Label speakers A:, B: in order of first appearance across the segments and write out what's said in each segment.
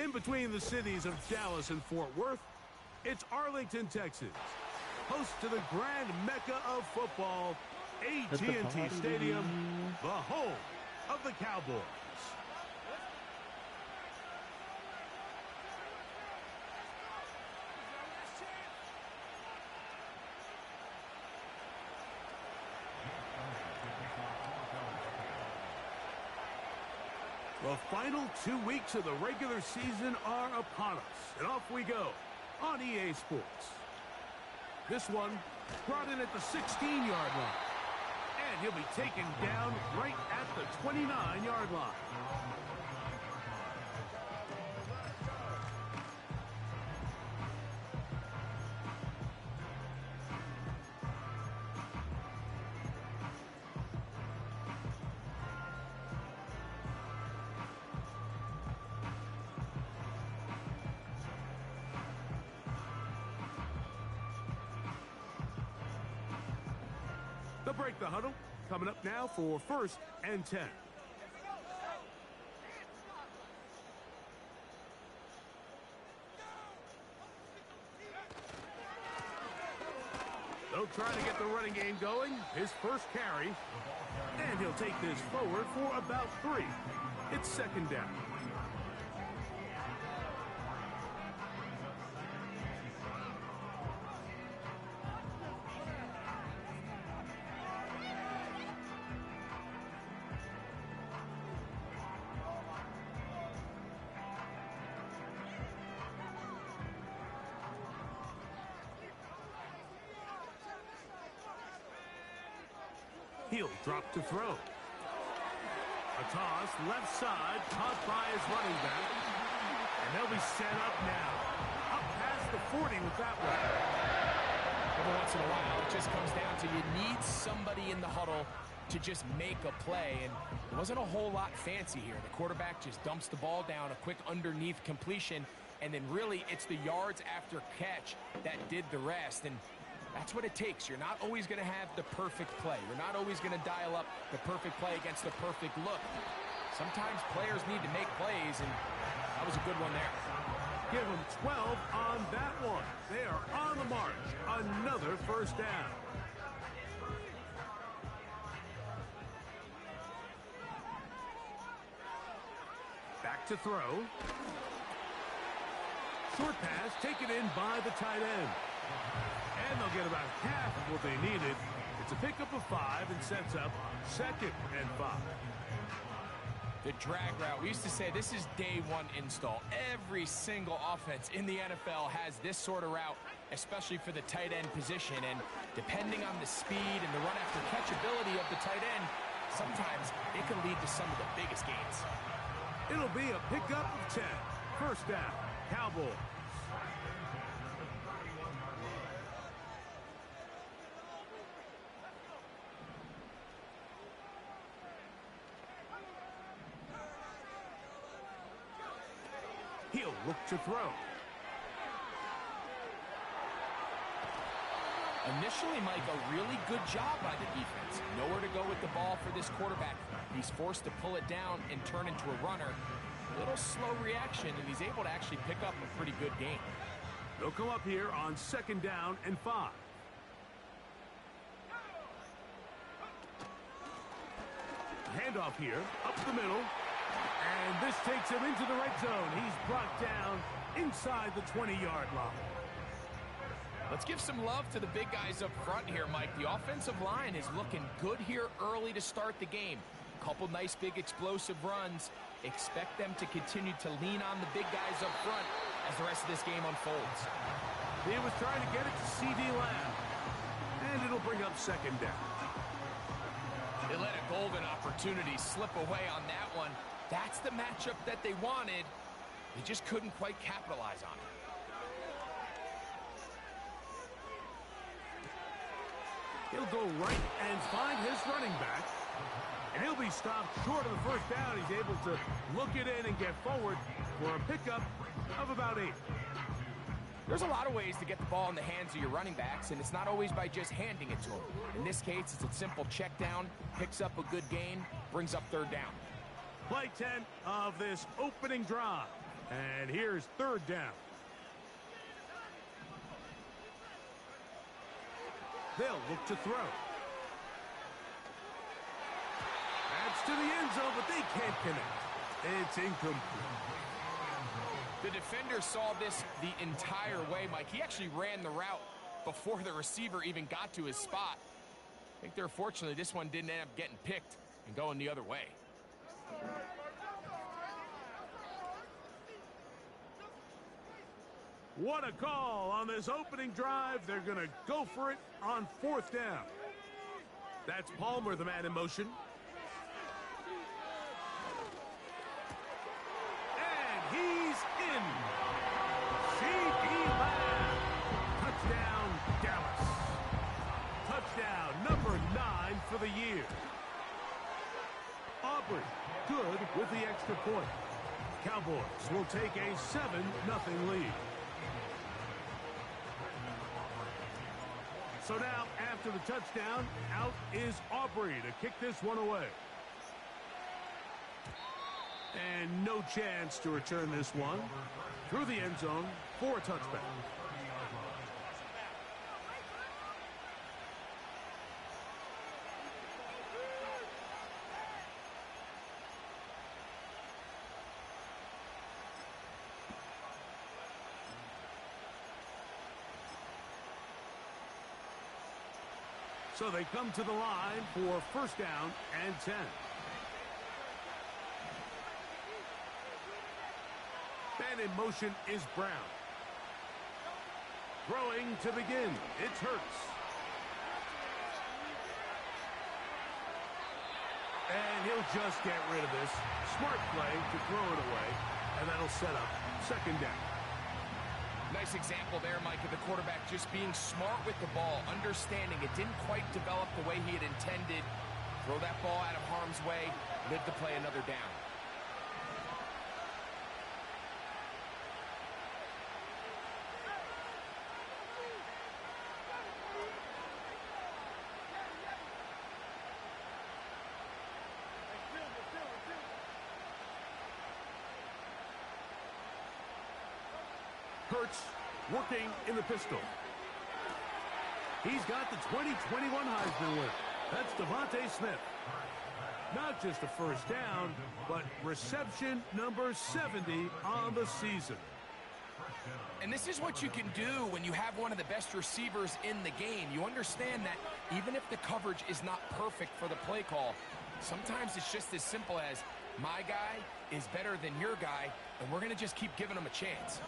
A: In between the cities of Dallas and Fort Worth, it's Arlington, Texas, host to the grand mecca of football, AT&T Stadium, the home of the Cowboys. The final 2 weeks of the regular season are upon us, and off we go on EA Sports. This one brought in at the 16-yard line, and he'll be taken down right at the 29-yard line. They'll break the huddle. Coming up now for 1st and 10. They'll try to get the running game going. His first carry. And he'll take this forward for about 3. It's 2nd down. He'll drop to throw. A toss, left side, caught by his running back. And they'll be set up now. Up past the 40 with that one.
B: Every once in a while, it just comes down to you need somebody in the huddle to just make a play. And it wasn't a whole lot fancy here. The quarterback just dumps the ball down, a quick underneath completion. And then really, it's the yards after catch that did the rest. And that's what it takes. You're not always going to have the perfect play. You're not always going to dial up the perfect play against the perfect look. Sometimes players need to make plays, and that was a good one there.
A: Give them 12 on that one. They are on the march. Another 1st down. Back to throw. Short pass taken in by the tight end. And they'll get about half of what they needed. It's a pickup of 5 and sets up 2nd and 5.
B: The drag route. We used to say this is day 1 install. Every single offense in the NFL has this sort of route, especially for the tight end position. And depending on the speed and the run after catch ability of the tight end, sometimes it can lead to some of the biggest gains.
A: It'll be a pickup of 10. 1st down, Cowboys. He'll look to throw.
B: Initially, Mike, a really good job by the defense. Nowhere to go with the ball for this quarterback. He's forced to pull it down and turn into a runner. A little slow reaction, and he's able to actually pick up a pretty good gain.
A: They'll come up here on 2nd down and 5. Handoff here, up the middle. And this takes him into the red zone. He's brought down inside the 20-yard line.
B: Let's give some love to the big guys up front here, Mike. The offensive line is looking good here early to start the game. Couple nice big explosive runs. Expect them to continue to lean on the big guys up front as the rest of this game unfolds.
A: He was trying to get it to CD Lamb. And it'll bring up 2nd down.
B: They let a golden opportunity slip away on that one. That's the matchup that they wanted. They just couldn't quite capitalize on it.
A: He'll go right and find his running back. And he'll be stopped short of the 1st down. He's able to look it in and get forward for a pickup of about 8.
B: There's a lot of ways to get the ball in the hands of your running backs, and it's not always by just handing it to them. In this case, it's a simple check down, picks up a good gain, brings up 3rd down.
A: Play 10 of this opening drive. And here's third down. They'll look to throw. That's to the end zone, but they can't connect. It's incomplete.
B: The defender saw this the entire way, Mike. He actually ran the route before the receiver even got to his spot. I think they're fortunate this one didn't end up getting picked and going the other way.
A: What a call on this opening drive. They're going to go for it on fourth down. That's Palmer, the man in motion. And he's in. C.D. Lamb. Touchdown, Dallas. Touchdown number 9 for the year. Aubrey, good with the extra point. Cowboys will take a 7-0 lead. So now, after the touchdown, out is Aubrey to kick this one away. And no chance to return this one through the end zone for a touchback. So they come to the line for first down and 10. Man in motion is Brown. Throwing to begin. It's Hurts. And he'll just get rid of this. Smart play to throw it away. And that'll set up second down.
B: Nice example there, Mike, of the quarterback just being smart with the ball, understanding it didn't quite develop the way he had intended. Throw that ball out of harm's way, live to play another down.
A: Hurts working in the pistol. He's got the 2021 Heisman winner. That's Devontae Smith. Not just a first down, but reception number 70 on the season.
B: And this is what you can do when you have one of the best receivers in the game. You understand that even if the coverage is not perfect for the play call, sometimes it's just as simple as my guy is better than your guy, and we're going to just keep giving him a chance.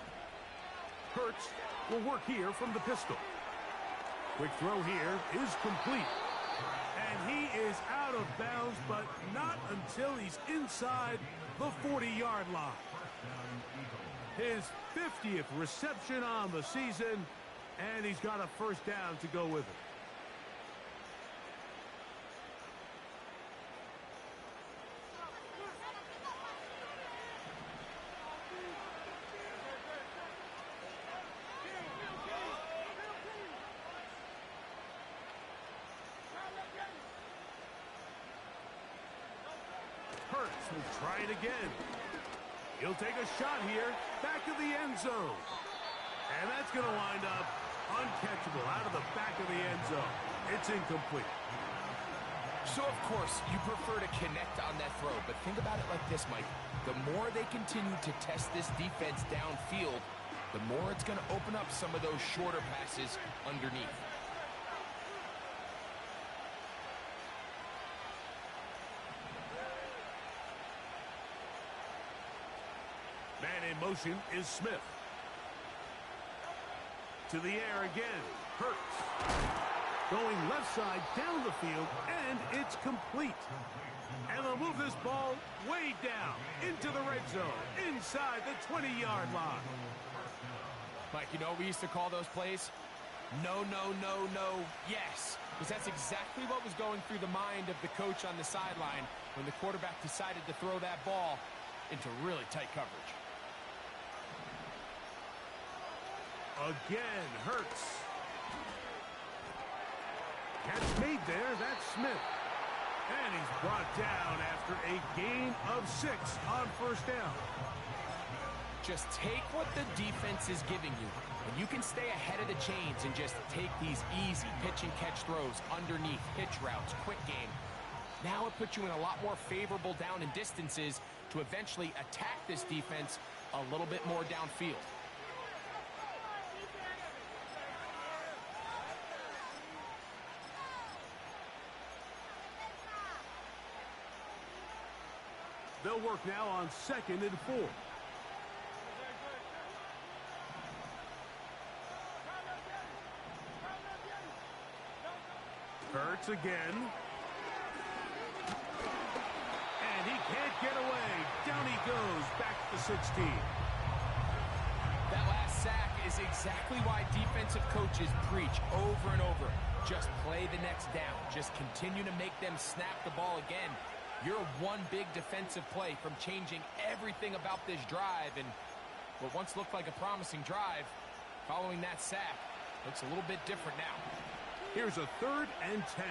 A: Hurts will work here from the pistol. Quick throw here is complete. And he is out of bounds, but not until he's inside the 40-yard line. His 50th reception on the season, and he's got a first down to go with it. Hurts will try it again. He'll take a shot here, back of the end zone. And that's going to wind up uncatchable out of the back of the end zone. It's incomplete.
B: So, of course, you prefer to connect on that throw, but think about it like this, Mike. The more they continue to test this defense downfield, the more it's going to open up some of those shorter passes underneath.
A: Man in motion is Smith. To the air again. Hurts. Going left side down the field, and it's complete. And they'll move this ball way down into the red zone, inside the 20-yard line.
B: Mike, you know what we used to call those plays? No, no, no, no, yes. Because that's exactly what was going through the mind of the coach on the sideline when the quarterback decided to throw that ball into really tight coverage.
A: Again, Hurts. Catch made there, that's Smith. And he's brought down after a gain of 6 on first down.
B: Just take what the defense is giving you, and you can stay ahead of the chains and just take these easy pitch-and-catch throws underneath, pitch routes, quick game. Now it puts you in a lot more favorable down and distances to eventually attack this defense a little bit more downfield.
A: They'll work now on 2nd and 4. Hurts again. And he can't get away. Down he goes, back to the 16.
B: That last sack is exactly why defensive coaches preach over and over. Just play the next down. Just continue to make them snap the ball again. You're one big defensive play from changing everything about this drive, and what once looked like a promising drive, following that sack, looks a little bit different now.
A: Here's a 3rd and 10.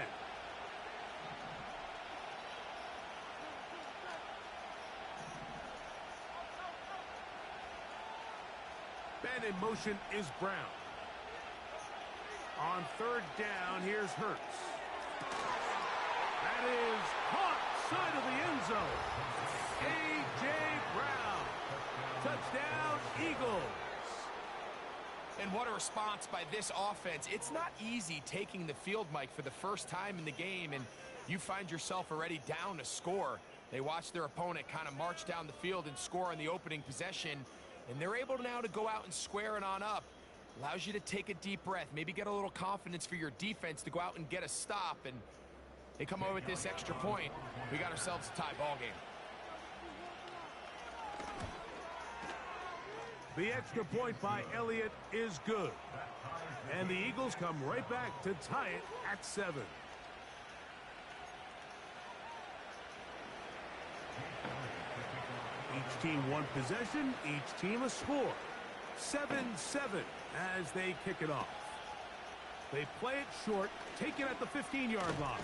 A: Man in motion is Brown. On 3rd down, here's Hurts. That is caught, side of the end zone. A.J. Brown. Touchdown, Eagles.
B: And what a response by this offense. It's not easy taking the field, Mike, for the first time in the game, and you find yourself already down a score. They watch their opponent kind of march down the field and score on the opening possession, and they're able now to go out and square it on up. Allows you to take a deep breath, maybe get a little confidence for your defense to go out and get a stop, and they come away with this extra point. We got ourselves a tie ball game.
A: The extra point by Elliott is good. And the Eagles come right back to tie it at 7. Each team one possession, each team a score. 7-7 as they kick it off. They play it short, take it at the 15-yard line.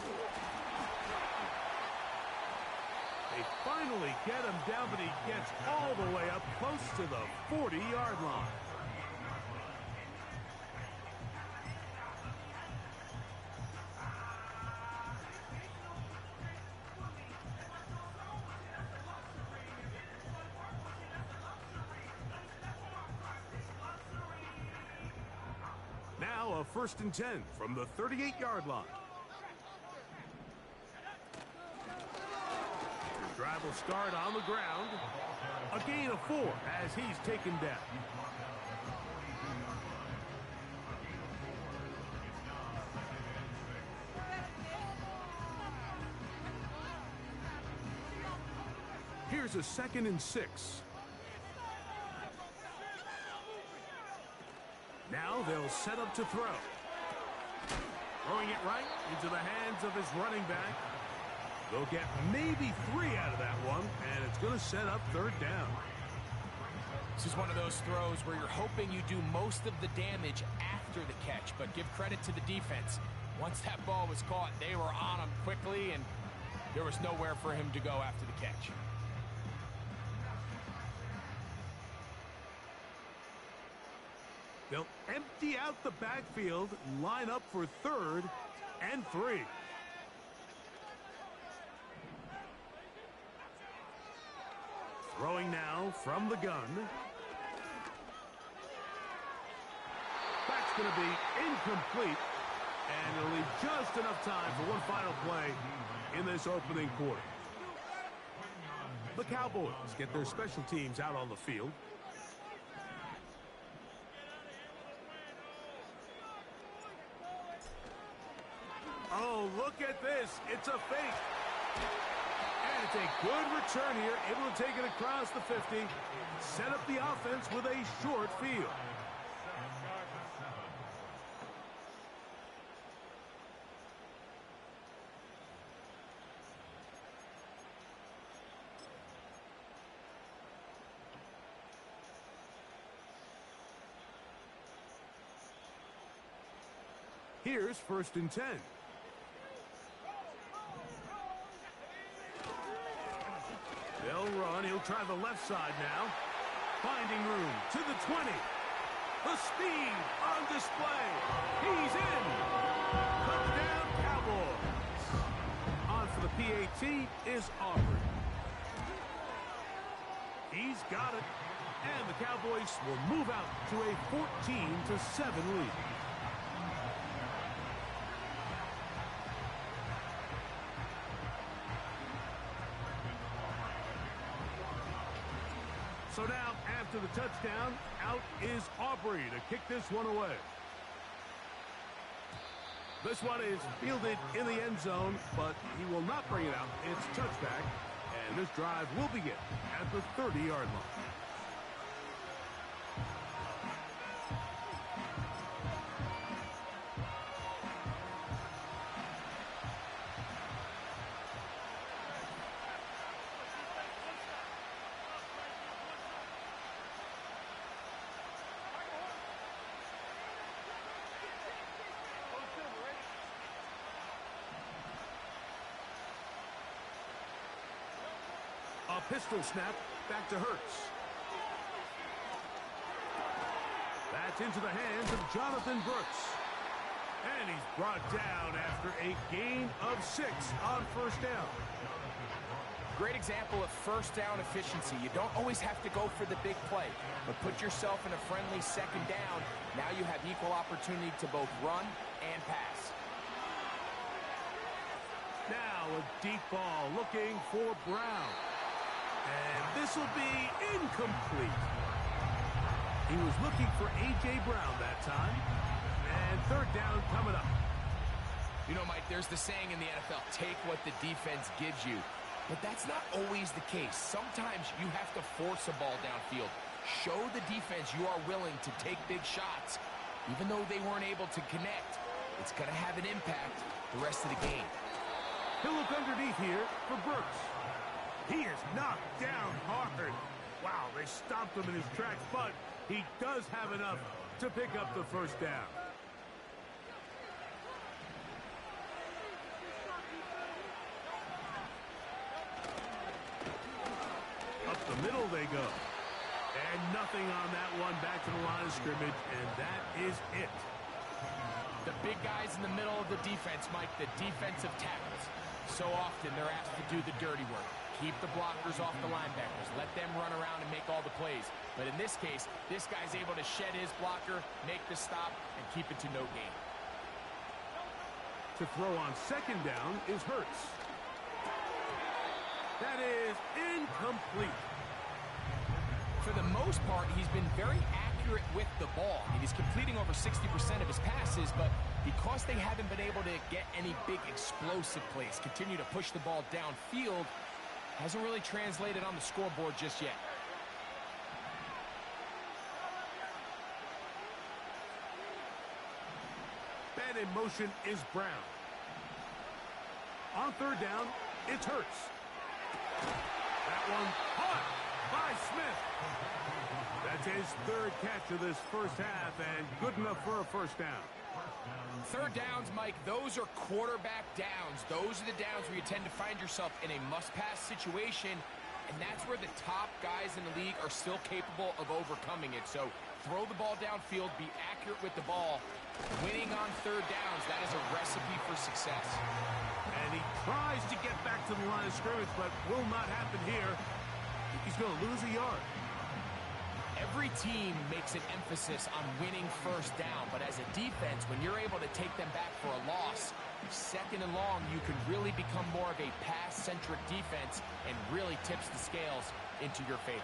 A: They finally get him down, but he gets all the way up close to the 40-yard line. Now a 1st and 10 from the 38-yard line. Drive will start on the ground. A gain of 4 as he's taken down. Here's a 2nd and 6. Now they'll set up to throw. Throwing it right into the hands of his running back. They'll get maybe 3 out of that one, and it's going to set up 3rd down.
B: This is one of those throws where you're hoping you do most of the damage after the catch, but give credit to the defense. Once that ball was caught, they were on him quickly, and there was nowhere for him to go after the catch.
A: They'll empty out the backfield, line up for 3rd and 3. Throwing now from the gun. That's going to be incomplete, and it'll leave just enough time for one final play in this opening quarter. The Cowboys get their special teams out on the field. Oh, look at this. It's a fake. And it's a good return here, able to take it across the 50, set up the offense with a short field. Here's 1st and 10. They'll run. He'll try the left side now. Finding room to the 20. The speed on display. He's in. Touchdown, Cowboys. On for the PAT is Aubrey. He's got it. And the Cowboys will move out to a 14-7 lead. So now, after the touchdown, out is Aubrey to kick this one away. This one is fielded in the end zone, but he will not bring it out. It's touchback, and this drive will begin at the 30-yard line. A pistol snap back to Hurts. That's into the hands of Jonathan Brooks. And he's brought down after a gain of 6 on first down.
B: Great example of first down efficiency. You don't always have to go for the big play, but put yourself in a friendly second down. Now you have equal opportunity to both run and pass.
A: Now a deep ball looking for Brown. And this will be incomplete. He was looking for A.J. Brown that time. And third down coming up.
B: You know, Mike, there's the saying in the NFL, take what the defense gives you. But that's not always the case. Sometimes you have to force a ball downfield. Show the defense you are willing to take big shots. Even though they weren't able to connect, it's going to have an impact the rest of the game.
A: He'll look underneath here for Brooks. He is knocked down hard. Wow, they stopped him in his tracks, but he does have enough to pick up the first down. Up the middle they go. And nothing on that one, back to the line of scrimmage, and that is it.
B: The big guys in the middle of the defense, Mike, the defensive tackles. So often they're asked to do the dirty work. Keep the blockers off the linebackers. Let them run around and make all the plays. But in this case, this guy's able to shed his blocker, make the stop, and keep it to no gain.
A: To throw on second down is Hurts. That is incomplete.
B: For the most part, he's been very accurate with the ball. I mean, he's completing over 60% of his passes, but because they haven't been able to get any big explosive plays, continue to push the ball downfield, hasn't really translated on the scoreboard just yet.
A: Man in motion is Brown. On third down, it's Hurts. That one caught by Smith. That's his third catch of this first half, and good enough for a first down.
B: Third downs, Mike, those are quarterback downs. Those are the downs where you tend to find yourself in a must-pass situation, and that's where the top guys in the league are still capable of overcoming it. So throw the ball downfield, be accurate with the ball. Winning on third downs, that is a recipe for success.
A: And he tries to get back to the line of scrimmage, but will not happen here. He's going to lose a yard.
B: Every team makes an emphasis on winning first down, but as a defense, when you're able to take them back for a loss, second and long, you can really become more of a pass-centric defense and really tips the scales into your favor.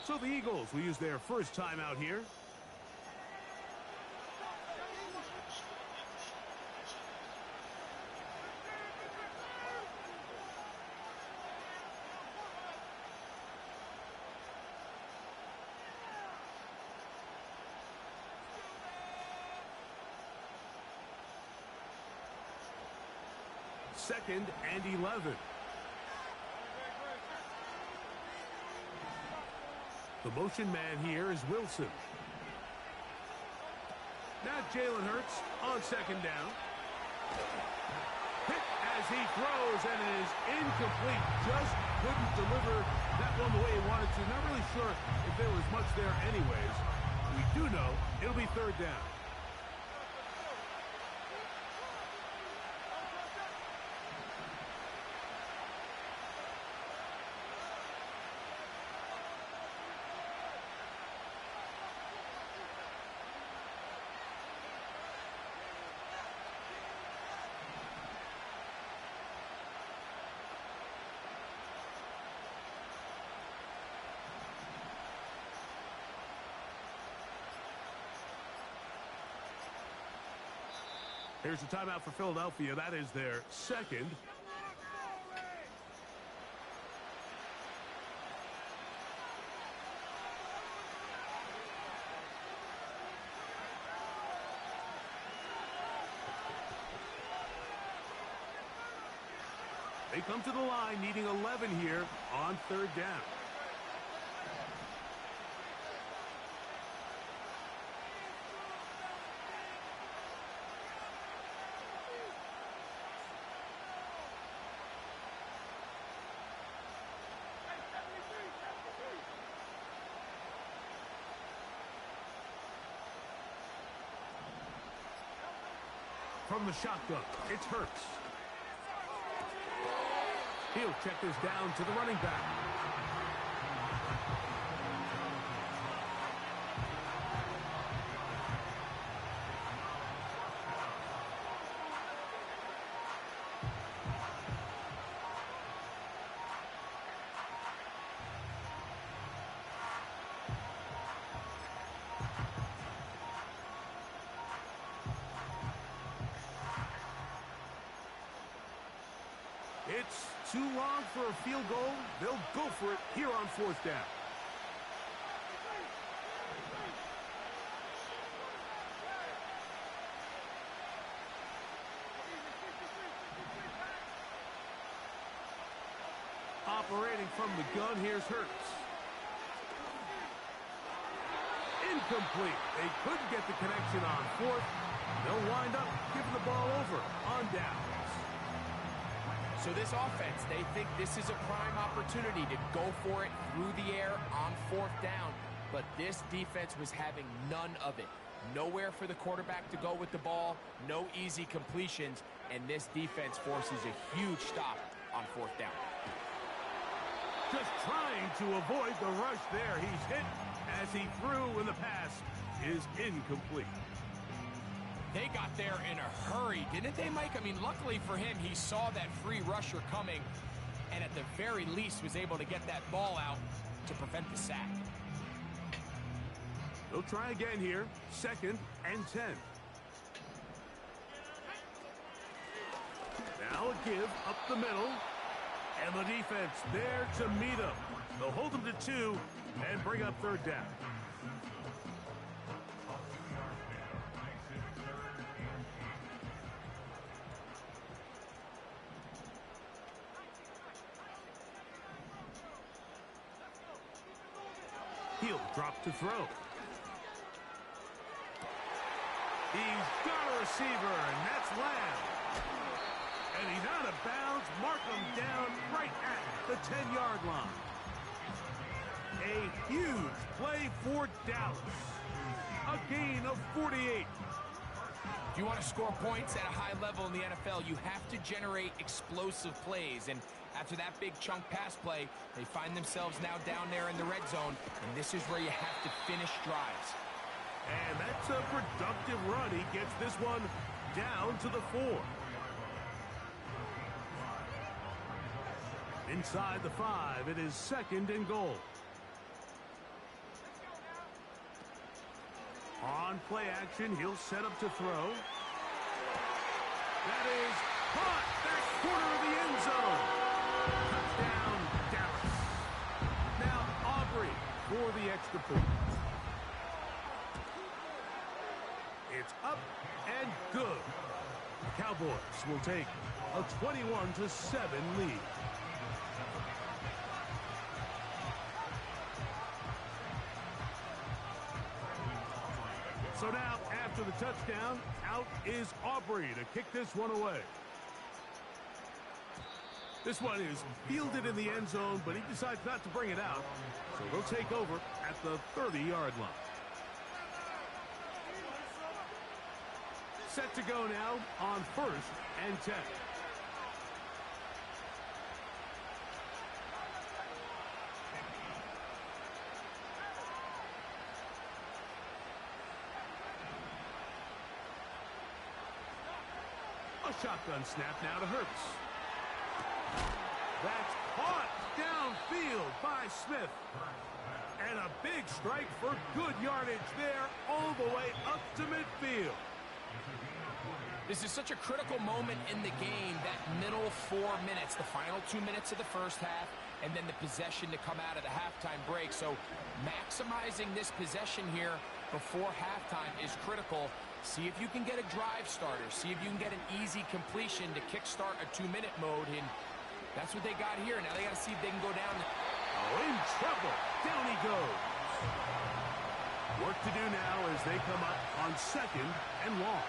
A: So the Eagles will use their first time out here. Second and 11. The motion man here is Wilson. Now Jalen Hurts on second down. Hit as he throws, and it is incomplete. Just couldn't deliver that one the way he wanted to. Not really sure if there was much there anyways. We do know it'll be third down. Here's a timeout for Philadelphia. That is their second. They come to the line needing 11 here on third down. From the shotgun, it's Hurts. He'll check this down to the running back. It's too long for a field goal. They'll go for it here on fourth down. Operating from the gun, here's Hurts. Incomplete. They couldn't get the connection on fourth. They'll wind up giving the ball over on downs.
B: So this offense, they think this is a prime opportunity to go for it through the air on fourth down. But this defense was having none of it. Nowhere for the quarterback to go with the ball, no easy completions, and this defense forces a huge stop on fourth down.
A: Just trying to avoid the rush there. He's hit as he threw, and the pass is incomplete.
B: They got there in a hurry, didn't they, Mike? I mean, luckily for him, he saw that free rusher coming, and at the very least was able to get that ball out to prevent the sack.
A: They'll try again here, 2nd and 10. Now a give up the middle, and the defense there to meet him. They'll hold him to 2 and bring up third down. He'll drop to throw. He's got a receiver, and that's Lamb. And he's out of bounds. Mark him down right at the 10-yard line. A huge play for Dallas. A gain of 48.
B: If you want to score points at a high level in the NFL, you have to generate explosive plays. And after that big chunk pass play, they find themselves now down there in the red zone, and this is where you have to finish drives.
A: And that's a productive run. He gets this one down to the 4. Inside the 5, it is 2nd and goal. On play action, he'll set up to throw. That is caught. Back corner of the end zone. Touchdown, Dallas. Now Aubrey for the extra point. It's up and good. The Cowboys will take a 21-7 lead. after the touchdown, out is Aubrey to kick this one away. This one is fielded in the end zone, but he decides not to bring it out. So they'll take over at the 30-yard line. Set to go now on 1st and 10. A shotgun snap now to Hurts. That's caught downfield by Smith. And a big strike for good yardage there all the way up to midfield.
B: This is such a critical moment in the game, that middle 4 minutes, the final 2 minutes of the first half, and then the possession to come out of the halftime break. So maximizing this possession here before halftime is critical. See if you can get a drive starter. See if you can get an easy completion to kickstart a 2-minute mode. And that's what they got here. Now they got to see if they can go down.
A: Oh, in trouble. Down he goes. Work to do now as they come up on 2nd and long.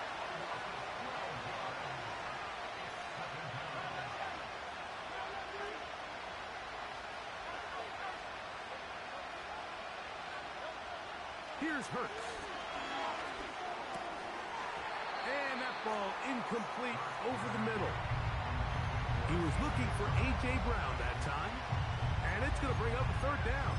A: Here's Hurts. And that ball incomplete over the middle. He was looking for A.J. Brown that time. And it's going to bring up a 3rd down.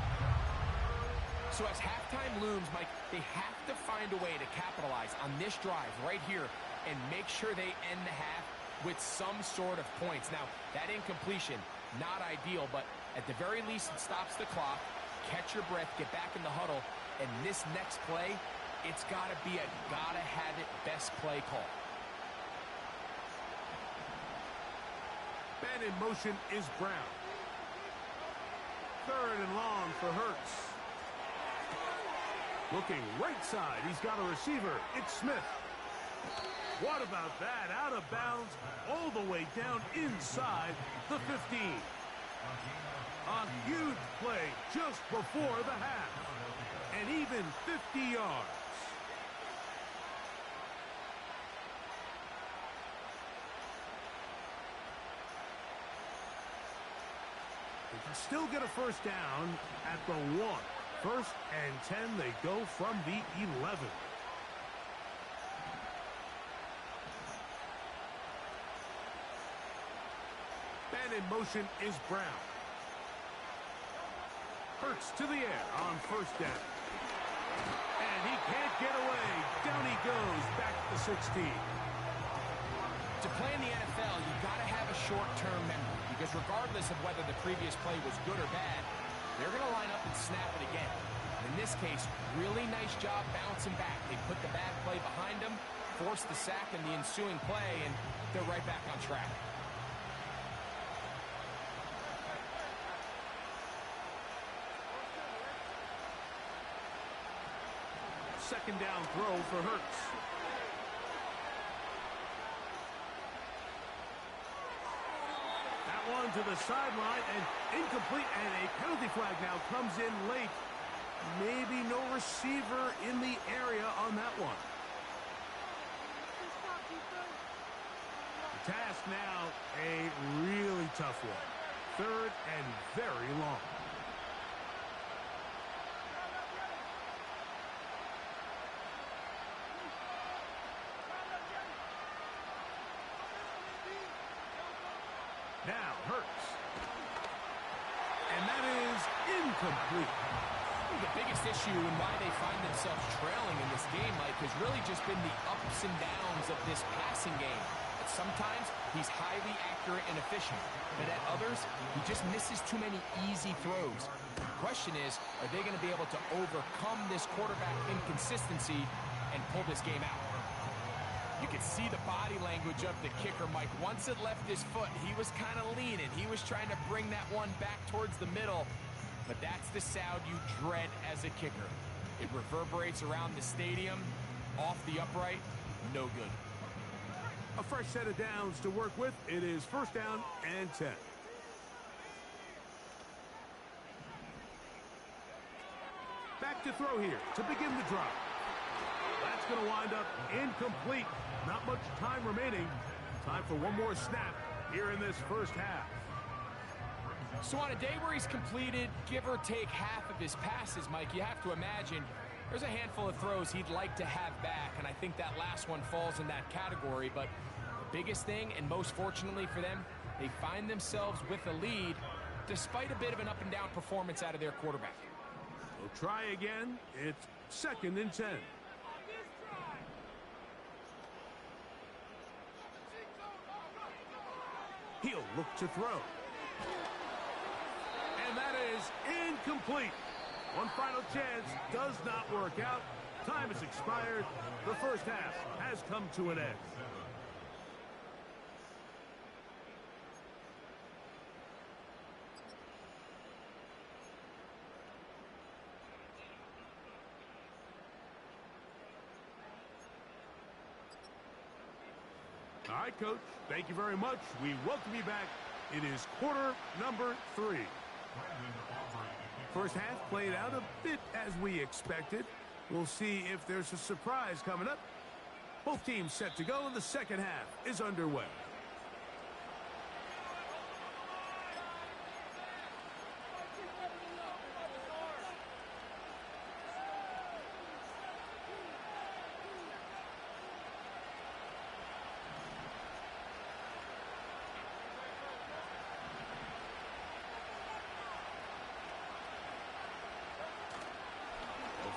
B: So as halftime looms, Mike, they have to find a way to capitalize on this drive right here and make sure they end the half with some sort of points. Now, that incompletion, not ideal, but at the very least it stops the clock. Catch your breath, get back in the huddle, and this next play, it's got to be a gotta-have-it best play call.
A: Man in motion is Brown. 3rd and long for Hurts. Looking right side, he's got a receiver. It's Smith. What about that? Out of bounds, all the way down inside the 15. A huge play just before the half. And even 50 yards. They can still get a 1st down at the 1. 1st and 10, they go from the 11. Man in motion is Brown. Hurts to the air on 1st down. And he can't get away. Down he goes, back to 16.
B: To play in the NFL, you've got to have a short-term memory, because regardless of whether the previous play was good or bad, they're going to line up and snap it again. In this case, really nice job bouncing back. They put the bad play behind them, forced the sack in the ensuing play, and they're right back on track.
A: Second down throw for Hurts. That one to the sideline and incomplete, and a penalty flag now comes in late. Maybe no receiver in the area on that one. The task now, a really tough one. 3rd and very long. Now Hurts. And that is incomplete.
B: The biggest issue and why they find themselves trailing in this game, Mike, has really just been the ups and downs of this passing game. But sometimes he's highly accurate and efficient, but at others, he just misses too many easy throws. The question is, are they going to be able to overcome this quarterback inconsistency and pull this game out? You could see the body language of the kicker, Mike. Once it left his foot, he was kind of leaning. He was trying to bring that one back towards the middle. But that's the sound you dread as a kicker. It reverberates around the stadium, off the upright, no good.
A: A fresh set of downs to work with. It is 1st down and 10. Back to throw here to begin the drive. That's going to wind up incomplete. Not much time remaining. Time for one more snap here in this first half.
B: So on a day where he's completed, give or take half of his passes, Mike, you have to imagine there's a handful of throws he'd like to have back, and I think that last one falls in that category. But the biggest thing, and most fortunately for them, they find themselves with a lead despite a bit of an up-and-down performance out of their quarterback.
A: We'll try again. It's 2nd and 10. He'll look to throw. And that is incomplete. One final chance does not work out. Time has expired. The first half has come to an end. All right, Coach. Thank you very much. We welcome you back. It is quarter number 3. First half played out a bit as we expected. We'll see if there's a surprise coming up. Both teams set to go, and the second half is underway.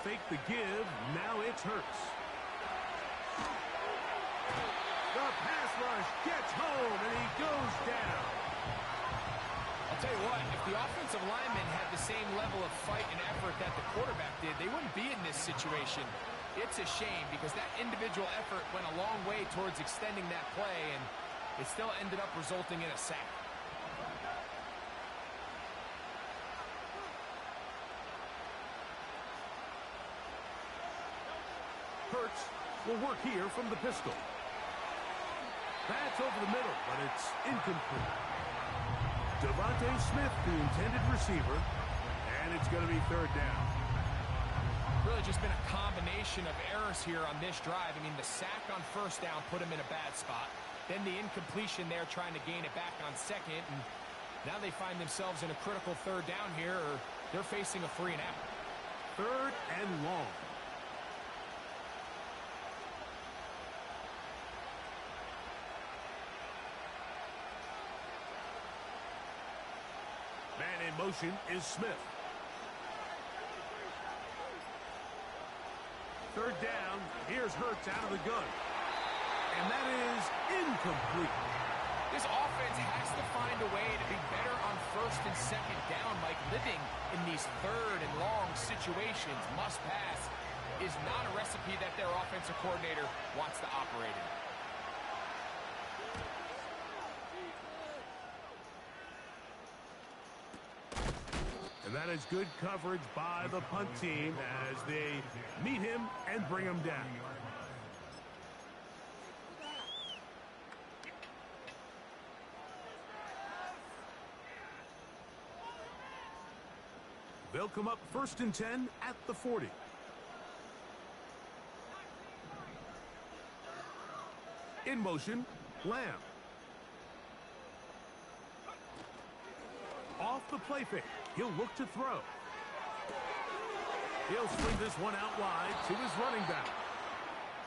A: Fake the give. Now it's Hurts. The pass rush gets home, and he goes down.
B: I'll tell you what, if the offensive linemen had the same level of fight and effort that the quarterback did, they wouldn't be in this situation. It's a shame because that individual effort went a long way towards extending that play, and it still ended up resulting in a sack.
A: Hurts will work here from the pistol. That's over the middle, but it's incomplete. Devontae Smith, the intended receiver, and it's going to be 3rd down.
B: Really just been a combination of errors here on this drive. I mean, the sack on 1st down put him in a bad spot. Then the incompletion there trying to gain it back on 2nd. And now they find themselves in a critical 3rd down here, or they're facing a 3 and out.
A: 3rd and long. Man in motion is Smith. 3rd down. Here's Hurts out of the gun. And that is incomplete.
B: This offense has to find a way to be better on 1st and 2nd down. Like living in these 3rd and long situations, must pass, is not a recipe that their offensive coordinator wants to operate in.
A: And that is good coverage by the punt team as they meet him and bring him down. They'll come up 1st and 10 at the 40. In motion, Lamb. Off the play fake. He'll look to throw. He'll swing this one out wide to his running back.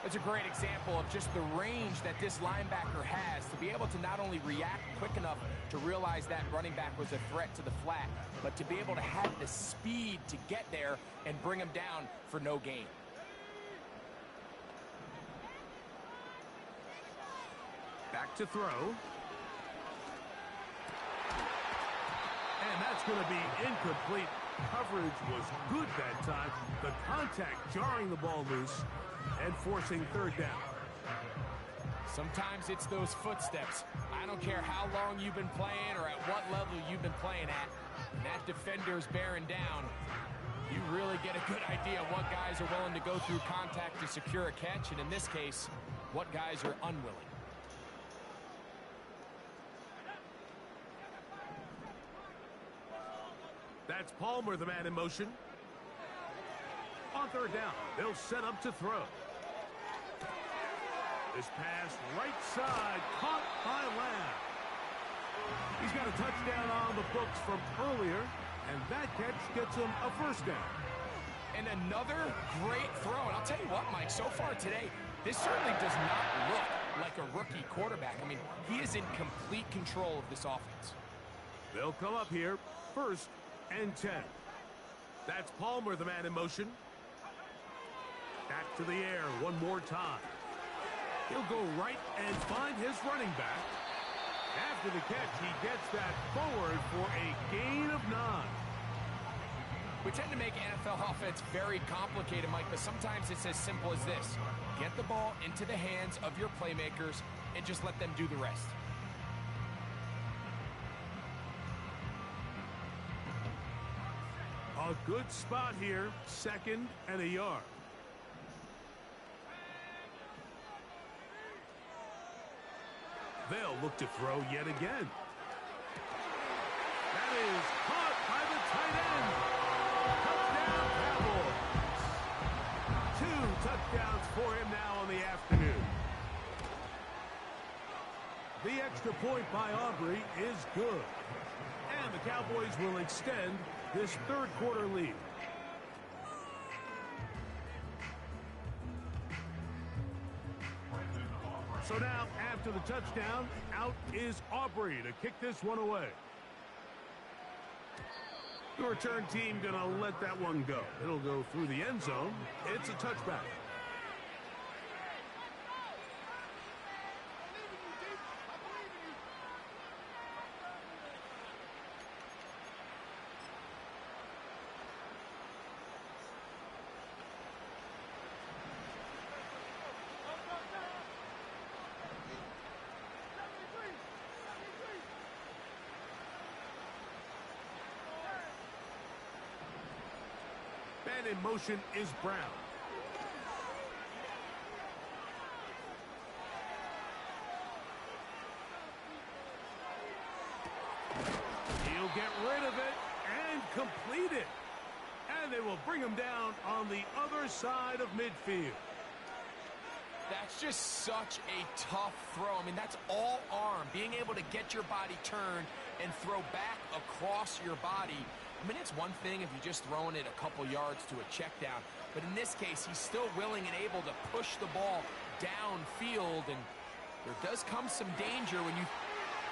B: That's a great example of just the range that this linebacker has to be able to not only react quick enough to realize that running back was a threat to the flat, but to be able to have the speed to get there and bring him down for no gain.
A: Back to throw. And that's going to be incomplete. Coverage was good that time. The contact jarring the ball loose and forcing 3rd down.
B: Sometimes it's those footsteps. I don't care how long you've been playing or at what level you've been playing at. When that defender's bearing down, you really get a good idea of what guys are willing to go through contact to secure a catch, and in this case, what guys are unwilling.
A: That's Palmer, the man in motion. On 3rd down, they'll set up to throw. This pass right side, caught by Lamb. He's got a touchdown on the books from earlier, and that catch gets him a first down.
B: And another great throw. And I'll tell you what, Mike, so far today, this certainly does not look like a rookie quarterback. I mean, he is in complete control of this offense.
A: They'll come up here, 1st and 10. That's Palmer, the man in motion. Back to the air one more time. He'll go right and find his running back. After the catch, he gets that forward for a gain of 9.
B: We tend to make NFL offense very complicated, Mike, but sometimes it's as simple as this. Get the ball into the hands of your playmakers and just let them do the rest.
A: A good spot here, 2nd and a yard. They'll look to throw yet again. That is caught by the tight end. Touchdown, Cowboys. 2 touchdowns for him now on the afternoon. The extra point by Aubrey is good. And the Cowboys will extend this 3rd quarter lead. So now, after the touchdown, out is Aubrey to kick this one away. The return team going to let that one go. It'll go through the end zone. It's a touchback. Man in motion is Brown. He'll get rid of it and complete it. And they will bring him down on the other side of midfield.
B: That's just such a tough throw. I mean, that's all arm. Being able to get your body turned and throw back across your body. I mean, it's one thing if you're just throwing it a couple yards to a check down. But in this case, he's still willing and able to push the ball downfield. And there does come some danger when you...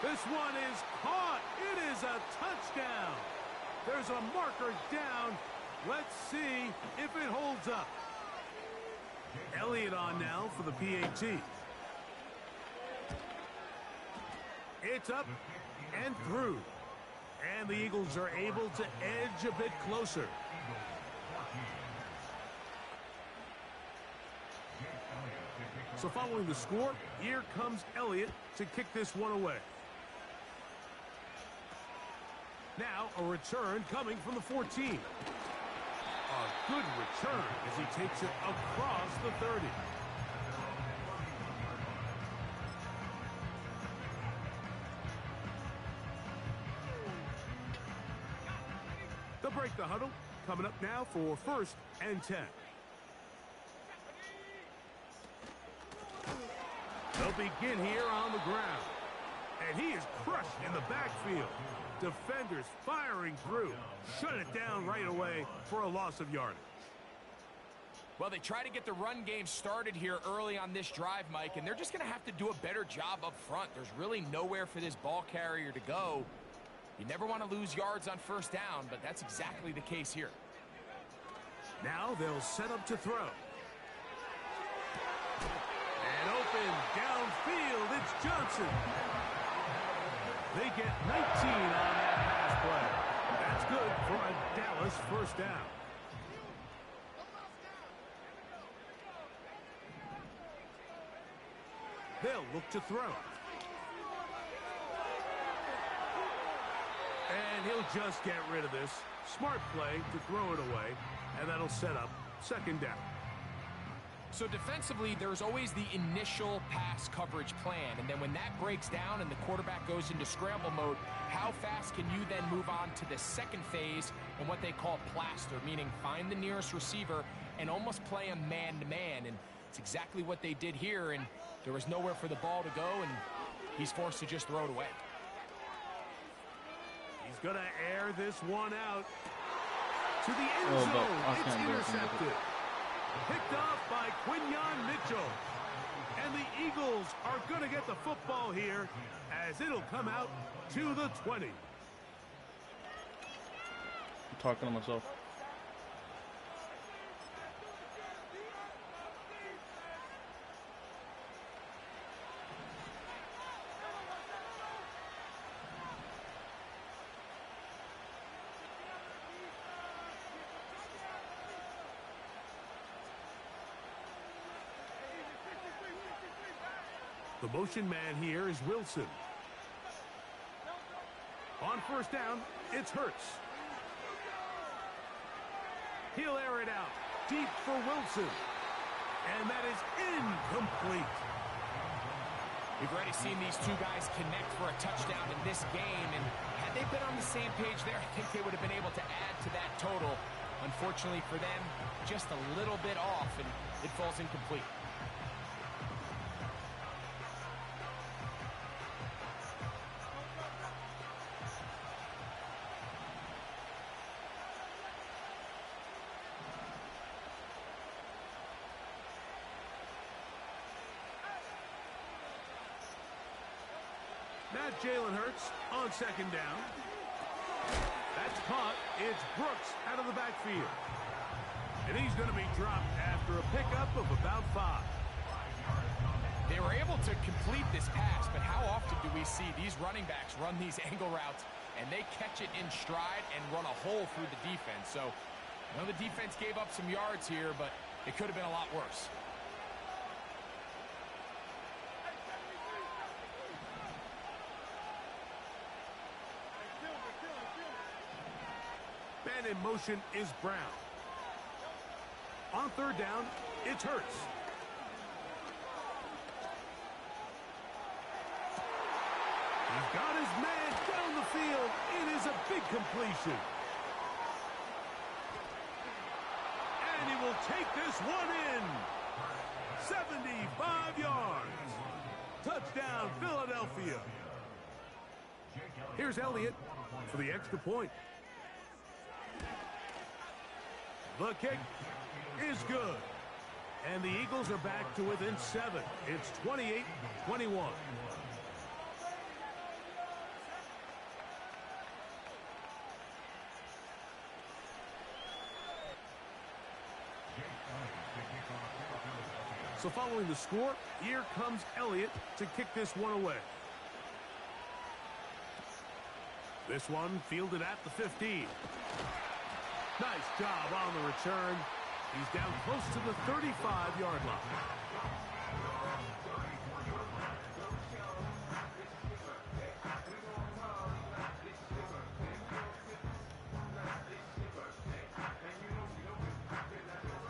A: This one is caught. It is a touchdown. There's a marker down. Let's see if it holds up. Elliott on now for the PAT. It's up and through. And the Eagles are able to edge a bit closer. So following the score, here comes Elliott to kick this one away. Now a return coming from the 14. A good return as he takes it across the 30. They'll break the huddle. Coming up now for 1st and 10. They'll begin here on the ground. And he is crushed in the backfield. Defenders firing through. Shut it down right away for a loss of yardage.
B: Well, they try to get the run game started here early on this drive, Mike, and they're just going to have to do a better job up front. There's really nowhere for this ball carrier to go. You never want to lose yards on 1st down, but that's exactly the case here.
A: Now they'll set up to throw. And open downfield, it's Johnson. They get 19 on that pass play. That's good for a Dallas 1st down. They'll look to throw. And he'll just get rid of this. Smart play to throw it away, and that'll set up 2nd down.
B: So defensively, there's always the initial pass coverage plan, and then when that breaks down and the quarterback goes into scramble mode, how fast can you then move on to the 2nd phase and what they call plaster, meaning find the nearest receiver and almost play a man-to-man, and it's exactly what they did here, and There was nowhere for the ball to go, and he's forced to just throw it away.
A: He's going to air this one out to the end zone. It's intercepted. Picked off by Quinyon Mitchell. And the Eagles are going to get the football here as it'll come out to the 20.
C: I'm talking to myself.
A: The motion man here is Wilson. On first down, it's Hurts. He'll air it out deep for Wilson. And that is incomplete.
B: We've already seen these two guys connect for a touchdown in this game, and had they been on the same page there, I think they would have been able to add to that total. Unfortunately for them, just a little bit off, and it falls incomplete.
A: Not Jalen Hurts on second down. That's caught. It's Brooks out of the backfield. And he's going to be dropped after a pickup of about 5.
B: They were able to complete this pass, but how often do we see these running backs run these angle routes and they catch it in stride and run a hole through the defense? So, I know the defense gave up some yards here, but it could have been a lot worse.
A: Man in motion is Brown. On third down, it's Hurts. He's got his man down the field. It is a big completion. And he will take this one in. 75 yards. Touchdown, Philadelphia. Here's Elliott for the extra point. The kick is good. And the Eagles are back to within 7. It's 28-21. So following the score, here comes Elliott to kick this one away. This one fielded at the 15. Nice job on the return. He's down close to the 35-yard line.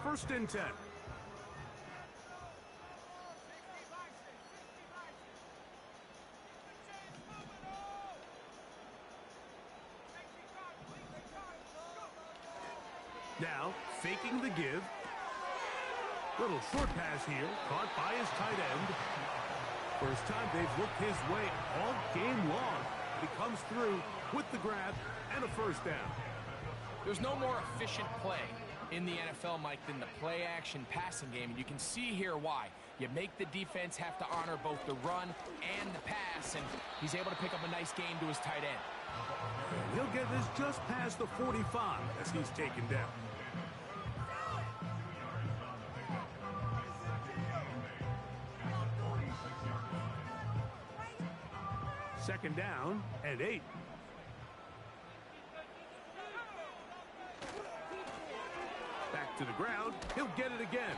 A: First and 10. Now, faking the give. Little short pass here, caught by his tight end. First time they've looked his way all game long. He comes through with the grab and a first down.
B: There's no more efficient play in the NFL, Mike, than the play-action passing game, and you can see here why. You make the defense have to honor both the run and the pass, and he's able to pick up a nice game to his tight end.
A: He'll get this just past the 45 as he's taken down. Second down and 8. Back to the ground. He'll get it again.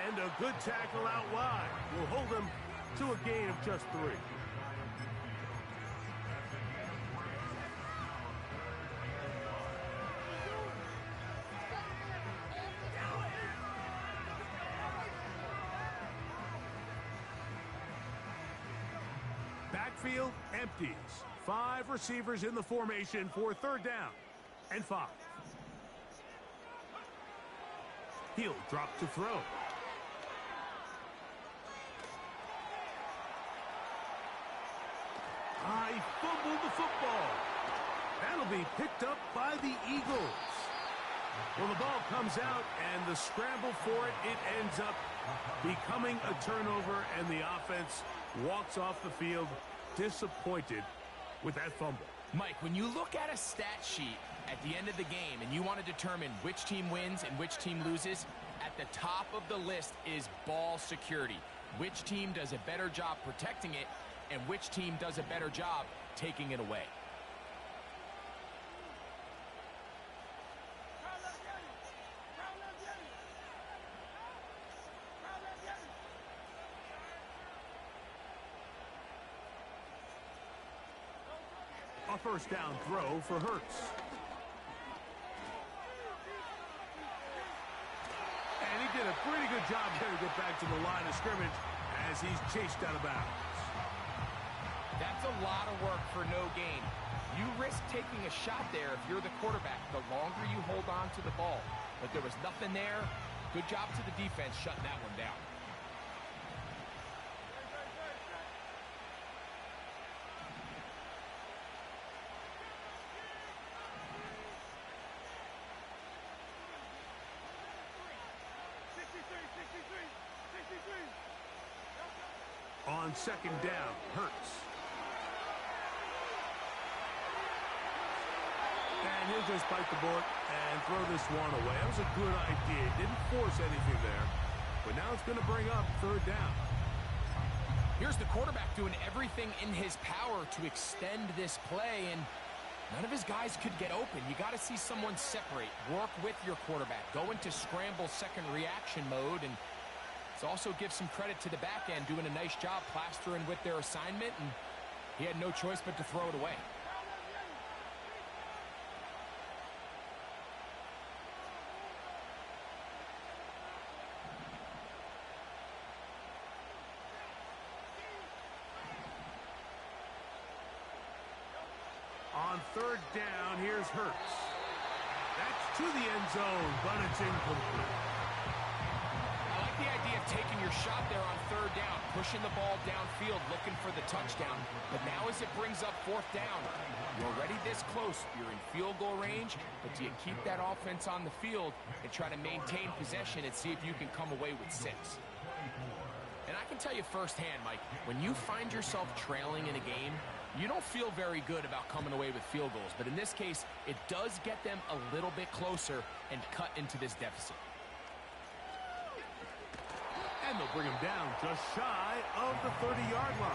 A: And a good tackle out wide will hold him to a gain of just 3. Backfield empties. 5 receivers in the formation for third down and 5. He'll drop to throw. He fumbled the football. That'll be picked up by the Eagles. Well, the ball comes out, and the scramble for it, it ends up becoming a turnover, and the offense walks off the field disappointed with that fumble.
B: Mike, when you look at a stat sheet at the end of the game and you want to determine which team wins and which team loses, at the top of the list is ball security. Which team does a better job protecting it, and which team does a better job taking it away.
A: A first down throw for Hurts. And he did a pretty good job here to get back to the line of scrimmage as he's chased out of bounds.
B: That's a lot of work for no gain. You risk taking a shot there if you're the quarterback the longer you hold on to the ball. But there was nothing there. Good job to the defense shutting that one down.
A: On second down, Hurts. And he'll just bite the bullet and throw this one away. That was a good idea. Didn't force anything there. But now it's going to bring up third down.
B: Here's the quarterback doing everything in his power to extend this play, and none of his guys could get open. You got to see someone separate, work with your quarterback, go into scramble second reaction mode, and also give some credit to the back end, doing a nice job plastering with their assignment, and he had no choice but to throw it away.
A: On third down, here's Hurts. That's to the end zone, but it's incomplete.
B: The idea of taking your shot there on third down, pushing the ball downfield, looking for the touchdown. But now as it brings up fourth down, you're already this close. You're in field goal range, but do you keep that offense on the field and try to maintain possession and see if you can come away with 6? And I can tell you firsthand, Mike, when you find yourself trailing in a game, you don't feel very good about coming away with field goals. But in this case, it does get them a little bit closer and cut into this deficit.
A: And they'll bring him down just shy of the 30-yard line.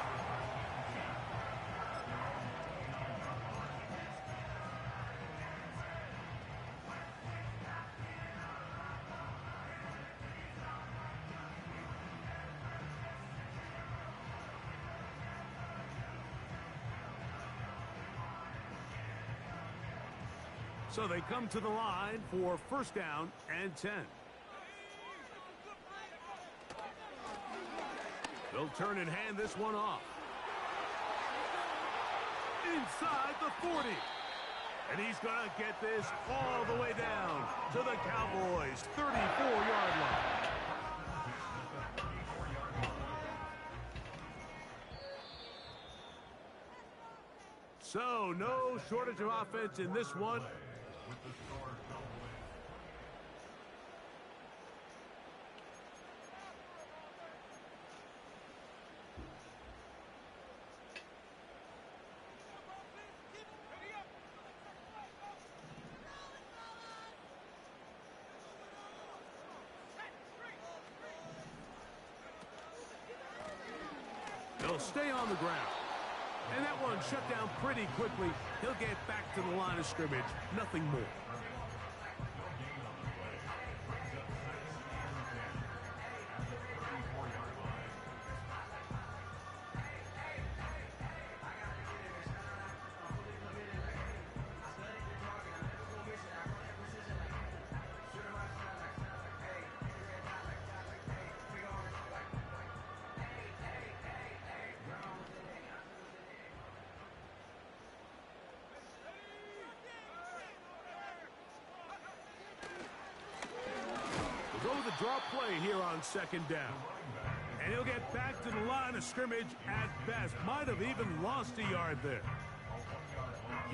A: So they come to the line for first down and 10. They'll turn and hand this one off. Inside the 40. And he's going to get this all the way down to the Cowboys' 34-yard line. So, no shortage of offense in this one. They'll stay on the ground. And that one shut down pretty quickly. He'll get back to the line of scrimmage. Nothing more. Go with the draw play here on second down. And he'll get back to the line of scrimmage at best. Might have even lost a yard there.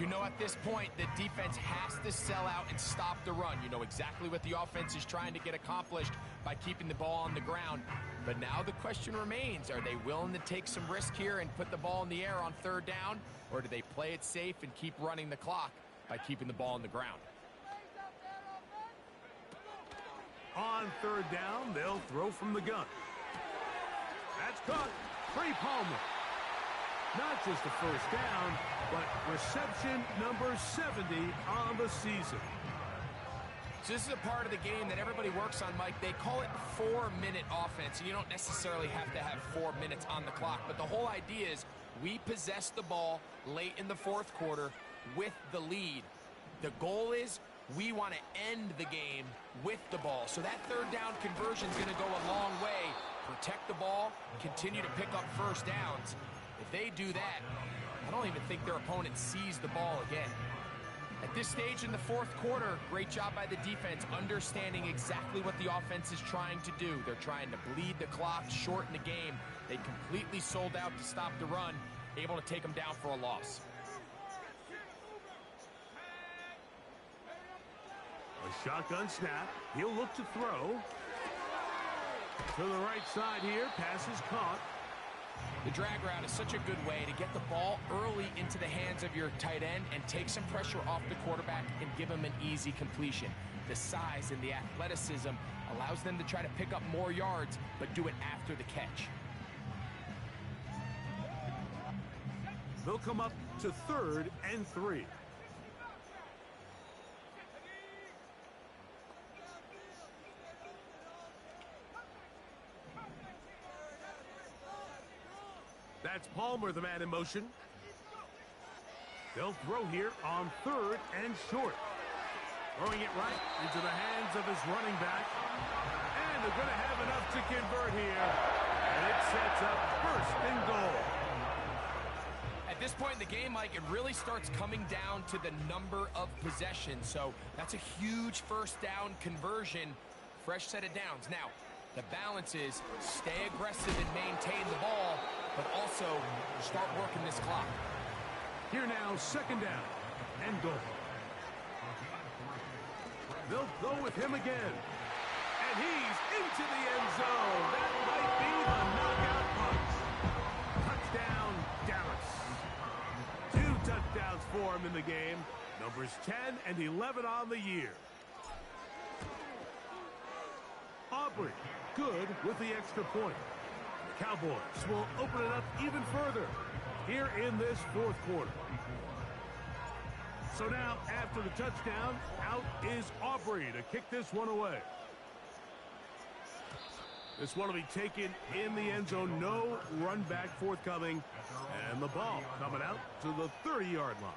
B: You know, at this point, the defense has to sell out and stop the run. You know exactly what the offense is trying to get accomplished by keeping the ball on the ground. But now the question remains, are they willing to take some risk here and put the ball in the air on third down? Or do they play it safe and keep running the clock by keeping the ball on the ground?
A: On third down, they'll throw from the gun. That's caught. Trey Palmer. Not just a first down, but reception number 70 on the season.
B: So this is a part of the game that everybody works on, Mike. They call it 4-minute offense, and you don't necessarily have to have 4 minutes on the clock. But the whole idea is we possess the ball late in the fourth quarter with the lead. The goal is we want to end the game with the ball. So that third down conversion is going to go a long way. Protect the ball, continue to pick up first downs. If they do that, I don't even think their opponent sees the ball again. At this stage in the fourth quarter, great job by the defense, understanding exactly what the offense is trying to do. They're trying to bleed the clock, shorten the game. They completely sold out to stop the run, able to take them down for a loss.
A: A shotgun snap. He'll look to throw. To the right side here. Pass is caught.
B: The drag route is such a good way to get the ball early into the hands of your tight end and take some pressure off the quarterback and give him an easy completion. The size and the athleticism allows them to try to pick up more yards, but do it after the catch.
A: They'll come up to 3rd and 3. That's Palmer, the man in motion. They'll throw here on 3rd and short. Throwing it right into the hands of his running back. And they're going to have enough to convert here. And it sets up 1st and goal.
B: At this point in the game, Mike, it really starts coming down to the number of possessions. So that's a huge first down conversion. Fresh set of downs. Now, the balance is stay aggressive and maintain the ball, but also start working this clock.
A: Here now, 2nd down and goal. They'll go with him again. And he's into the end zone. That might be the knockout punch. Touchdown, Dallas. 2 touchdowns for him in the game. Numbers 10 and 11 on the year. Aubrey, good with the extra point. The Cowboys will open it up even further here in this fourth quarter. So now, after the touchdown, out is Aubrey to kick this one away. This one will be taken in the end zone. No run back forthcoming. And the ball coming out to the 30-yard line.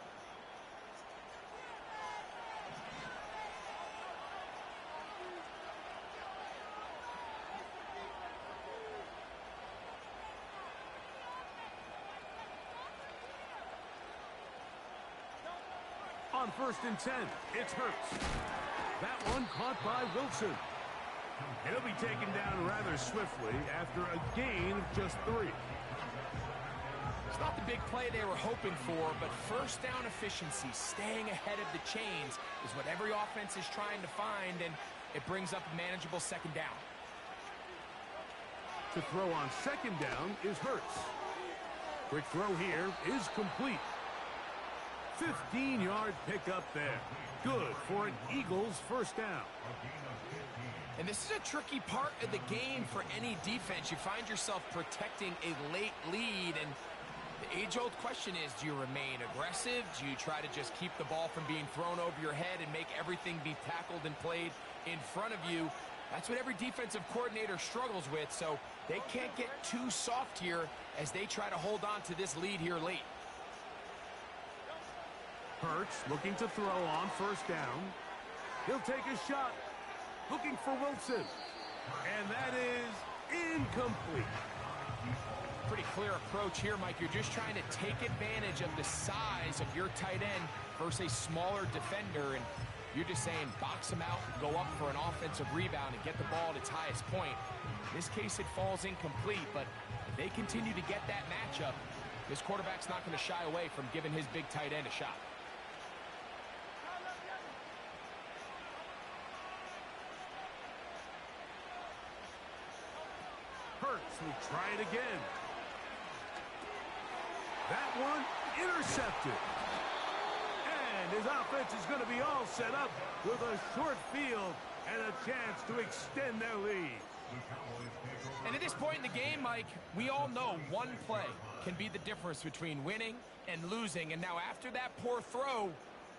A: On 1st and 10, it's Hurts. That one caught by Wilson. He'll be taken down rather swiftly after a gain of just 3.
B: It's not the big play they were hoping for, but first down efficiency, staying ahead of the chains, is what every offense is trying to find, and it brings up a manageable 2nd down.
A: To throw on 2nd down is Hurts. Quick throw here is complete. 15-yard pickup there. Good for an Eagles first down.
B: And this is a tricky part of the game for any defense. You find yourself protecting a late lead, and the age-old question is, do you remain aggressive? Do you try to just keep the ball from being thrown over your head and make everything be tackled and played in front of you? That's what every defensive coordinator struggles with, so they can't get too soft here as they try to hold on to this lead here late.
A: Hurts looking to throw on 1st down. He'll take a shot. Looking for Wilson. And that is incomplete.
B: Pretty clear approach here, Mike. You're just trying to take advantage of the size of your tight end versus a smaller defender. And You're just saying box them out, go up for an offensive rebound, and get the ball at its highest point. In this case, it falls incomplete, but if they continue to get that matchup, this quarterback's not going to shy away from giving his big tight end a shot.
A: Hurts will try it again. That one intercepted. And his offense is going to be all set up with a short field and a chance to extend their lead.
B: And at this point in the game, Mike, we all know one play can be the difference between winning and losing. And now after that poor throw,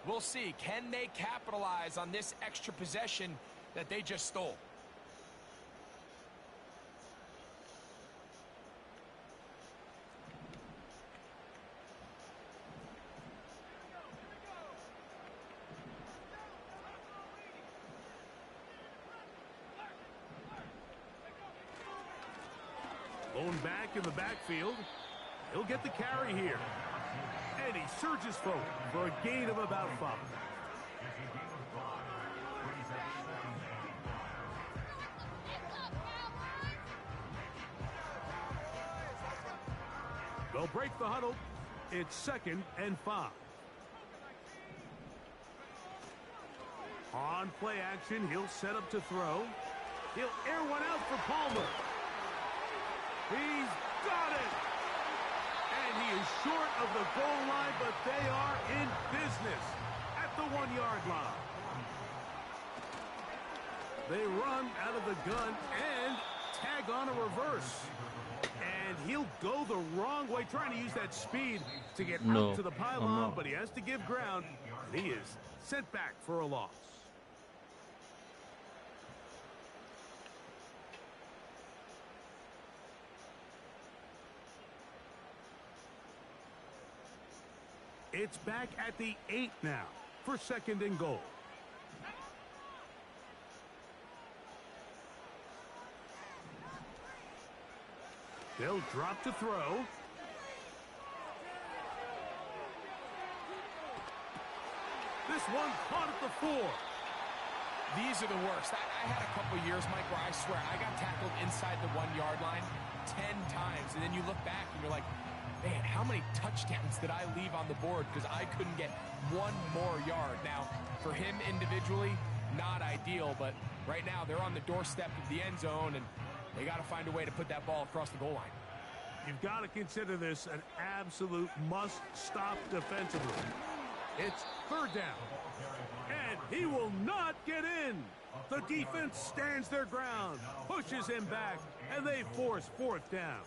B: we'll see, can they capitalize on this extra possession that they just stole?
A: Blown back in the backfield. He'll get the carry here. And he surges forward for a gain of about 5. They'll break the huddle. It's 2nd and 5. On play action, he'll set up to throw. He'll air one out for Palmer. He's got it! And he is short of the goal line, but they are in business at the 1-yard line. They run out of the gun and tag on a reverse. And he'll go the wrong way, trying to use that speed to get out to the pylon, but he has to give ground, and he is sent back for a loss. It's back at the 8 now for 2nd and goal. They'll drop to throw. This one caught at the 4.
B: These are the worst. I had a couple years, Mike, where I swear I got tackled inside the 1-yard line 10 times. And then you look back and you're like, man, how many touchdowns did I leave on the board because I couldn't get one more yard? Now, for him individually, not ideal, but right now they're on the doorstep of the end zone, and they got to find a way to put that ball across the goal line.
A: You've got to consider this an absolute must-stop defensively. It's 3rd down, and he will not get in. The defense stands their ground, pushes him back, and they force 4th down.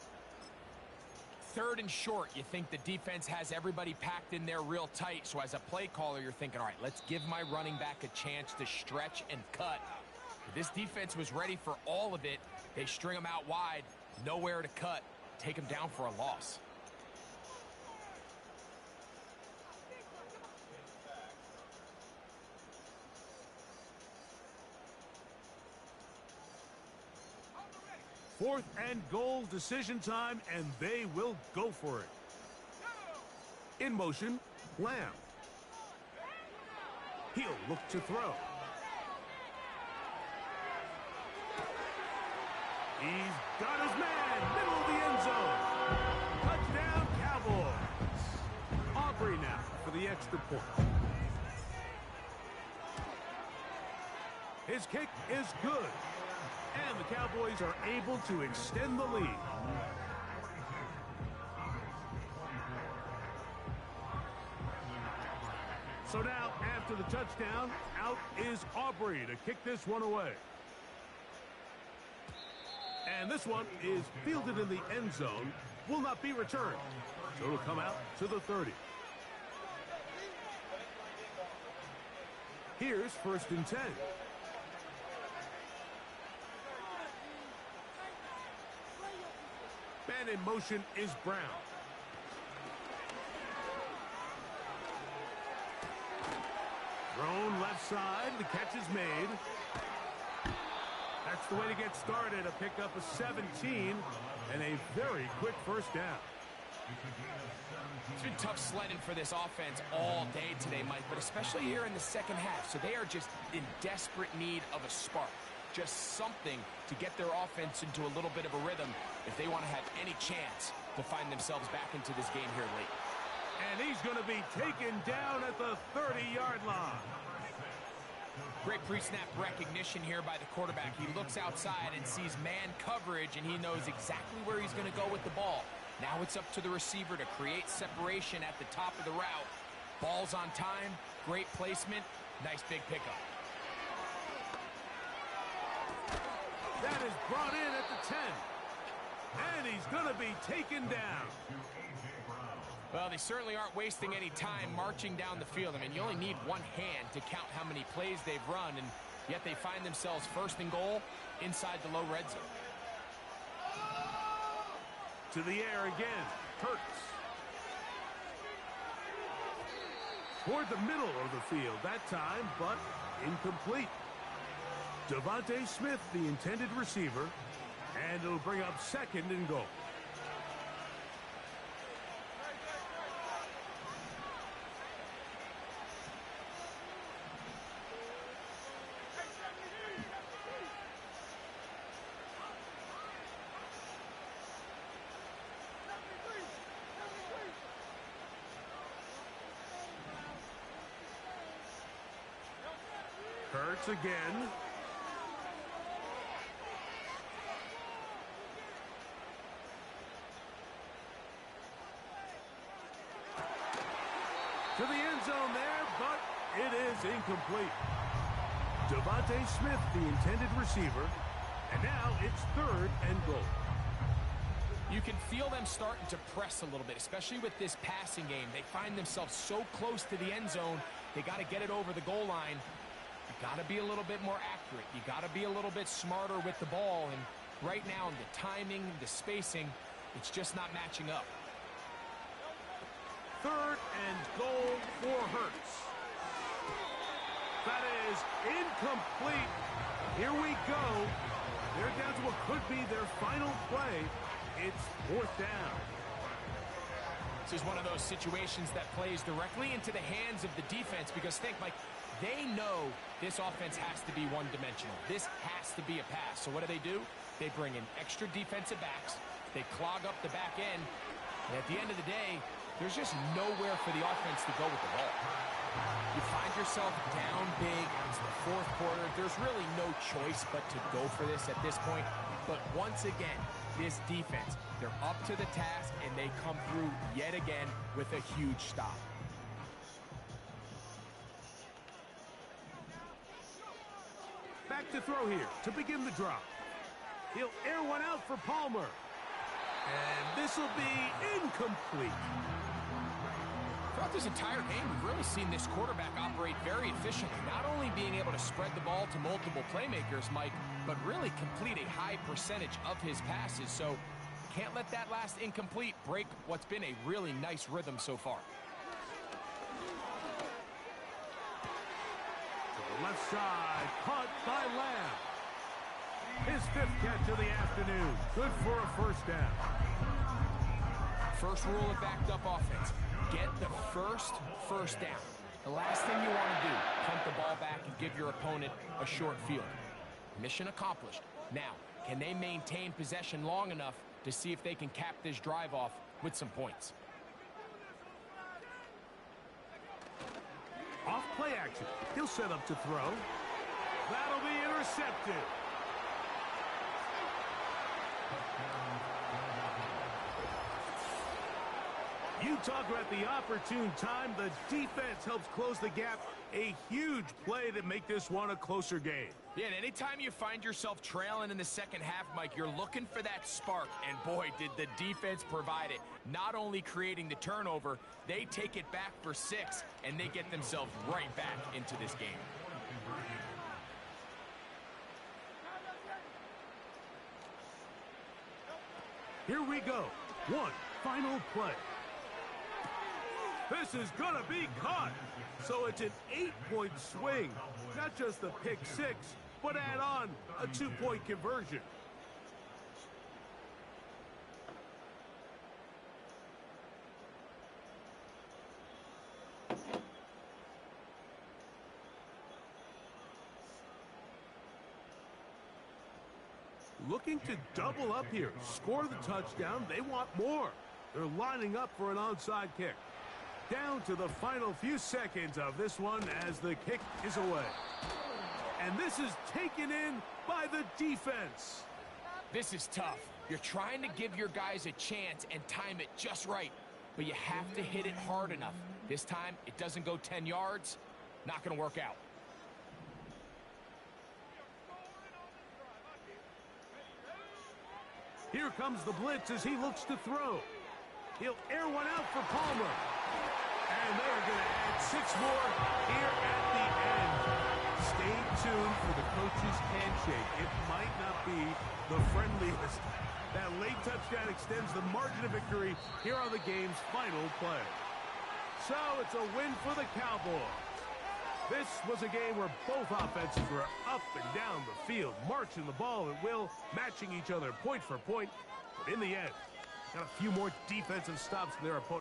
B: 3rd and short, you think the defense has everybody packed in there real tight, so as a play caller, you're thinking, all right, let's give my running back a chance to stretch and cut. But this defense was ready for all of it. They string them out wide, nowhere to cut, take them down for a loss.
A: Fourth and goal, decision time, and they will go for it. In motion, Lamb. He'll look to throw. He's got his man, middle of the end zone. Touchdown, Cowboys. Aubrey now for the extra point. His kick is good. And the Cowboys are able to extend the lead. So now, after the touchdown, out is Aubrey to kick this one away. And this one is fielded in the end zone, will not be returned. So it'll come out to the 30. Here's 1st and 10. Man in motion is Brown. Thrown left side. The catch is made. That's the way to get started. A pickup of 17 and a very quick 1st down.
B: It's been tough sledding for this offense all day today, Mike, but especially here in the second half. So they are just in desperate need of a spark, just something to get their offense into a little bit of a rhythm if they want to have any chance to find themselves back into this game here late.
A: And he's going to be taken down at the 30-yard line.
B: Great pre-snap recognition here by the quarterback. He looks outside and sees man coverage, and he knows exactly where he's going to go with the ball. Now it's up to the receiver to create separation at the top of the route. Ball's on time, great placement, nice big pickup.
A: That is brought in at the 10. And he's going to be taken down.
B: Well, they certainly aren't wasting any time marching down the field. I mean, you only need one hand to count how many plays they've run, and yet they find themselves first and goal inside the low red zone.
A: To the air again, Hurts. Toward the middle of the field that time, but incomplete. Devontae Smith, the intended receiver, and it'll bring up second and goal. Hurts again. To the end zone there, but it is incomplete. Devontae Smith, the intended receiver, and now it's third and goal.
B: You can feel them starting to press a little bit, especially with this passing game. They find themselves so close to the end zone, they got to get it over the goal line. You got to be a little bit more accurate. You got to be a little bit smarter with the ball. And right now, the timing, the spacing, it's just not matching up.
A: Third and goal for Hurts. That is incomplete. Here we go. They're down to what could be their final play. It's fourth down.
B: This is one of those situations that plays directly into the hands of the defense, because think, Mike, they know this offense has to be one-dimensional. This has to be a pass. So what do? They bring in extra defensive backs. They clog up the back end. And at the end of the day, there's just nowhere for the offense to go with the ball. You find yourself down big. It's the fourth quarter. There's really no choice but to go for this at this point. But once again, this defense, they're up to the task, and they come through yet again with a huge stop.
A: Back to throw here to begin the drop. He'll air one out for Palmer. And this will be incomplete.
B: Throughout this entire game, we've really seen this quarterback operate very efficiently, not only being able to spread the ball to multiple playmakers, Mike, but really complete a high percentage of his passes. So can't let that last incomplete break what's been a really nice rhythm so far.
A: To the left side, caught by Lamb. His fifth catch of the afternoon. Good for a first down.
B: First rule of backed up offense. Get the first down. The last thing you want to do, punt the ball back and give your opponent a short field. Mission accomplished. Now, can they maintain possession long enough to see if they can cap this drive off with some points?
A: Off play action. He'll set up to throw. That'll be intercepted. You talk about the opportune time. The defense helps close the gap. A huge play to make this one a closer game.
B: Yeah, and anytime you find yourself trailing in the second half, Mike, you're looking for that spark. And boy, did the defense provide it. Not only creating the turnover, they take it back for 6, and they get themselves right back into this game.
A: Here we go. One final play. This is going to be caught. So it's an 8-point swing. Not just the pick 6, but add on a 2-point conversion. looking to double up here. Score the touchdown. They want more. They're lining up for an onside kick. Down to the final few seconds of this one as the kick is away. And this is taken in by the defense.
B: This is tough. You're trying to give your guys a chance and time it just right, but you have to hit it hard enough. This time, it doesn't go 10 yards. Not going to work out.
A: Here comes the blitz as he looks to throw. He'll air one out for Palmer. And they're going to add 6 more here at the end. Stay tuned for the coach's handshake. It might not be the friendliest. That late touchdown extends the margin of victory here on the game's final play. So it's a win for the Cowboys. This was a game where both offenses were up and down the field, marching the ball at will, matching each other point for point. But in the end, got a few more defensive stops than their opponent.